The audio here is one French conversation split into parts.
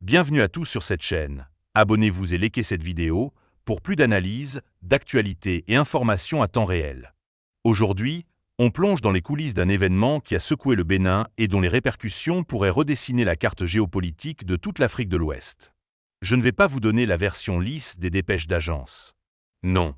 Bienvenue à tous sur cette chaîne. Abonnez-vous et likez cette vidéo pour plus d'analyses, d'actualités et informations à temps réel. Aujourd'hui, on plonge dans les coulisses d'un événement qui a secoué le Bénin et dont les répercussions pourraient redessiner la carte géopolitique de toute l'Afrique de l'Ouest. Je ne vais pas vous donner la version lisse des dépêches d'agence. Non.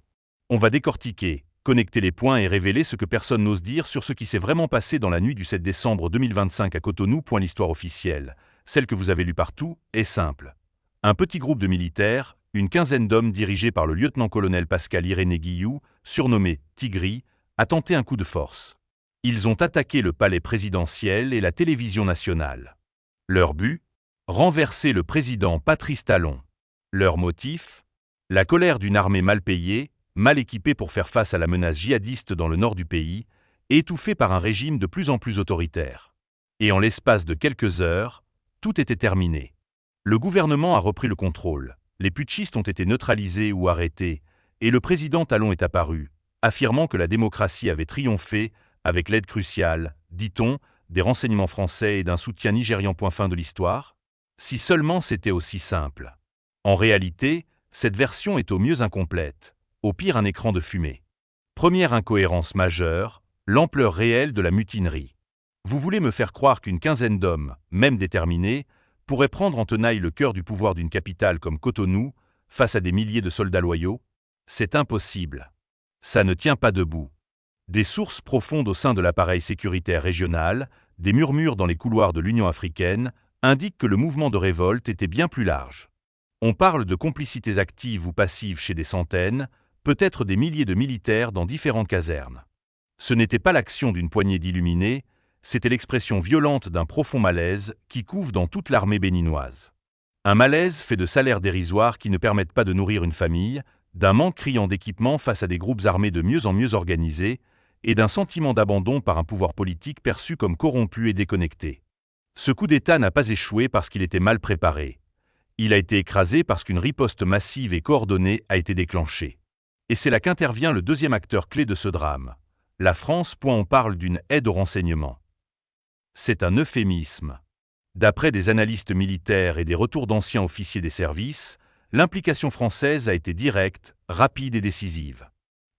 On va décortiquer, connecter les points et révéler ce que personne n'ose dire sur ce qui s'est vraiment passé dans la nuit du 7 décembre 2025 à Cotonou. L'histoire officielle, celle que vous avez lue partout, est simple. Un petit groupe de militaires, une quinzaine d'hommes dirigés par le lieutenant-colonel Pascal Irénée Guillou, surnommé Tigri, a tenté un coup de force. Ils ont attaqué le palais présidentiel et la télévision nationale. Leur but ? Renverser le président Patrice Talon. Leur motif ? La colère d'une armée mal payée, mal équipée pour faire face à la menace djihadiste dans le nord du pays, étouffée par un régime de plus en plus autoritaire. Et en l'espace de quelques heures, tout était terminé. Le gouvernement a repris le contrôle, les putschistes ont été neutralisés ou arrêtés, et le président Talon est apparu, affirmant que la démocratie avait triomphé avec l'aide cruciale, dit-on, des renseignements français et d'un soutien nigérian. Fin de l'histoire. Si seulement c'était aussi simple. En réalité, cette version est au mieux incomplète, au pire un écran de fumée. Première incohérence majeure, l'ampleur réelle de la mutinerie. Vous voulez me faire croire qu'une quinzaine d'hommes, même déterminés, pourraient prendre en tenaille le cœur du pouvoir d'une capitale comme Cotonou, face à des milliers de soldats loyaux ? C'est impossible. Ça ne tient pas debout. Des sources profondes au sein de l'appareil sécuritaire régional, des murmures dans les couloirs de l'Union africaine, indiquent que le mouvement de révolte était bien plus large. On parle de complicités actives ou passives chez des centaines, peut-être des milliers de militaires dans différentes casernes. Ce n'était pas l'action d'une poignée d'illuminés, c'était l'expression violente d'un profond malaise qui couve dans toute l'armée béninoise. Un malaise fait de salaires dérisoires qui ne permettent pas de nourrir une famille, d'un manque criant d'équipement face à des groupes armés de mieux en mieux organisés, et d'un sentiment d'abandon par un pouvoir politique perçu comme corrompu et déconnecté. Ce coup d'État n'a pas échoué parce qu'il était mal préparé. Il a été écrasé parce qu'une riposte massive et coordonnée a été déclenchée. Et c'est là qu'intervient le deuxième acteur clé de ce drame. La France. On parle d'une aide au renseignement. C'est un euphémisme. D'après des analystes militaires et des retours d'anciens officiers des services, l'implication française a été directe, rapide et décisive.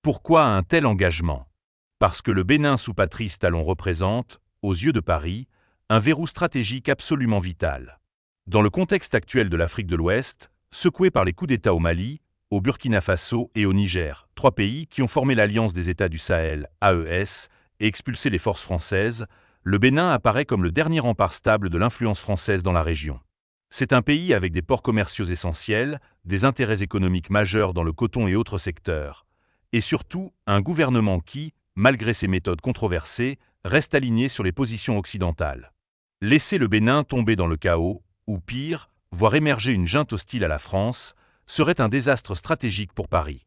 Pourquoi un tel engagement ? Parce que le Bénin sous Patrice Talon représente, aux yeux de Paris, un verrou stratégique absolument vital. Dans le contexte actuel de l'Afrique de l'Ouest, secoué par les coups d'État au Mali, au Burkina Faso et au Niger, 3 pays qui ont formé l'Alliance des États du Sahel, AES, et expulsé les forces françaises, le Bénin apparaît comme le dernier rempart stable de l'influence française dans la région. C'est un pays avec des ports commerciaux essentiels, des intérêts économiques majeurs dans le coton et autres secteurs, et surtout un gouvernement qui, malgré ses méthodes controversées, reste aligné sur les positions occidentales. Laisser le Bénin tomber dans le chaos, ou pire, voir émerger une junte hostile à la France, serait un désastre stratégique pour Paris.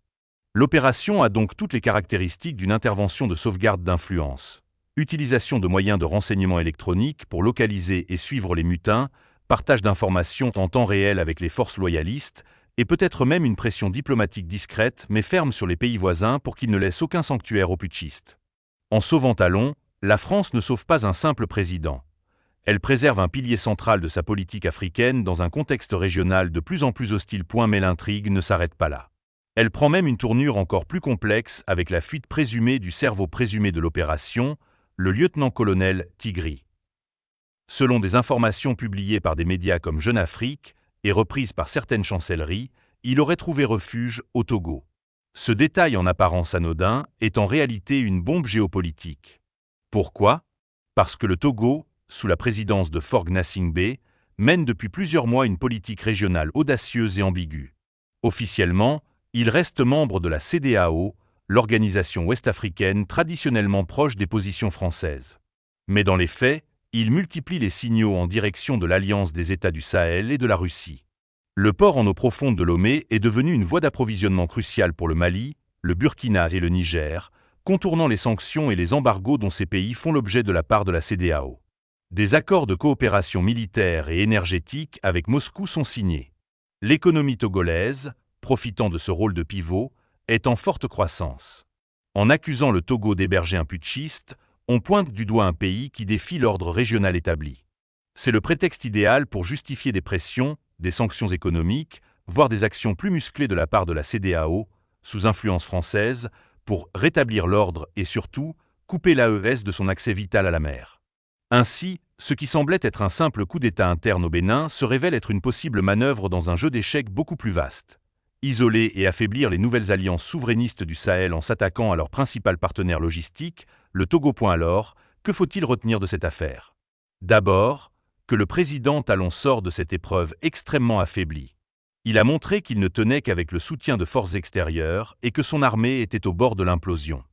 L'opération a donc toutes les caractéristiques d'une intervention de sauvegarde d'influence. Utilisation de moyens de renseignement électronique pour localiser et suivre les mutins, partage d'informations en temps réel avec les forces loyalistes, et peut-être même une pression diplomatique discrète mais ferme sur les pays voisins pour qu'ils ne laissent aucun sanctuaire aux putschistes. En sauvant Talon, la France ne sauve pas un simple président. Elle préserve un pilier central de sa politique africaine dans un contexte régional de plus en plus hostile. Mais l'intrigue ne s'arrête pas là. Elle prend même une tournure encore plus complexe avec la fuite présumée du cerveau présumé de l'opération, le lieutenant-colonel Tigri. Selon des informations publiées par des médias comme Jeune Afrique et reprises par certaines chancelleries, il aurait trouvé refuge au Togo. Ce détail en apparence anodin est en réalité une bombe géopolitique. Pourquoi ? Parce que le Togo, sous la présidence de Faure Gnassingbé, mène depuis plusieurs mois une politique régionale audacieuse et ambiguë. Officiellement, il reste membre de la CEDEAO, l'organisation ouest-africaine traditionnellement proche des positions françaises. Mais dans les faits, il multiplie les signaux en direction de l'Alliance des États du Sahel et de la Russie. Le port en eau profonde de Lomé est devenu une voie d'approvisionnement cruciale pour le Mali, le Burkina et le Niger, contournant les sanctions et les embargos dont ces pays font l'objet de la part de la CEDEAO. Des accords de coopération militaire et énergétique avec Moscou sont signés. L'économie togolaise, profitant de ce rôle de pivot, est en forte croissance. En accusant le Togo d'héberger un putschiste, on pointe du doigt un pays qui défie l'ordre régional établi. C'est le prétexte idéal pour justifier des pressions, des sanctions économiques, voire des actions plus musclées de la part de la CEDEAO, sous influence française, pour rétablir l'ordre et surtout couper l'AES de son accès vital à la mer. Ainsi, ce qui semblait être un simple coup d'État interne au Bénin se révèle être une possible manœuvre dans un jeu d'échecs beaucoup plus vaste. Isoler et affaiblir les nouvelles alliances souverainistes du Sahel en s'attaquant à leur principal partenaire logistique, le Togo. Alors, que faut-il retenir de cette affaire? D'abord, que le président Talon sort de cette épreuve extrêmement affaibli. Il a montré qu'il ne tenait qu'avec le soutien de forces extérieures et que son armée était au bord de l'implosion.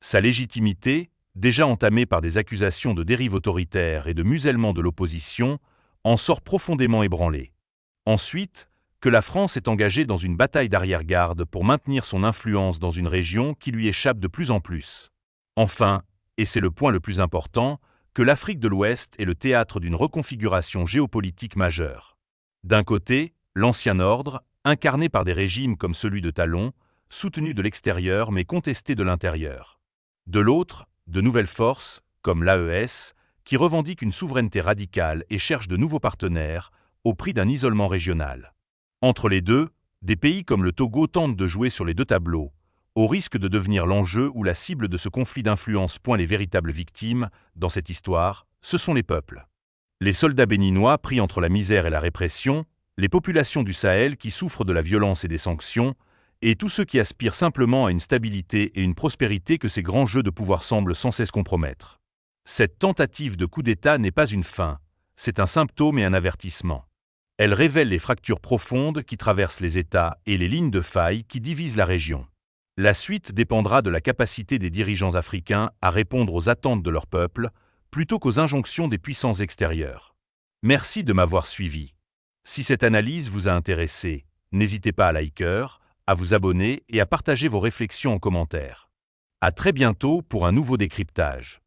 Sa légitimité, déjà entamée par des accusations de dérive autoritaire et de musellement de l'opposition, en sort profondément ébranlée. Ensuite, que la France est engagée dans une bataille d'arrière-garde pour maintenir son influence dans une région qui lui échappe de plus en plus. Enfin, et c'est le point le plus important, que l'Afrique de l'Ouest est le théâtre d'une reconfiguration géopolitique majeure. D'un côté, l'ancien ordre, incarné par des régimes comme celui de Talon, soutenu de l'extérieur mais contesté de l'intérieur. De l'autre, de nouvelles forces, comme l'AES, qui revendiquent une souveraineté radicale et cherchent de nouveaux partenaires, au prix d'un isolement régional. Entre les deux, des pays comme le Togo tentent de jouer sur les deux tableaux, au risque de devenir l'enjeu ou la cible de ce conflit d'influence. Les véritables victimes, dans cette histoire, ce sont les peuples. Les soldats béninois pris entre la misère et la répression, les populations du Sahel qui souffrent de la violence et des sanctions, et tous ceux qui aspirent simplement à une stabilité et une prospérité que ces grands jeux de pouvoir semblent sans cesse compromettre. Cette tentative de coup d'État n'est pas une fin, c'est un symptôme et un avertissement. Elle révèle les fractures profondes qui traversent les États et les lignes de faille qui divisent la région. La suite dépendra de la capacité des dirigeants africains à répondre aux attentes de leur peuple, plutôt qu'aux injonctions des puissances extérieures. Merci de m'avoir suivi. Si cette analyse vous a intéressé, n'hésitez pas à liker, à vous abonner et à partager vos réflexions en commentaire. À très bientôt pour un nouveau décryptage.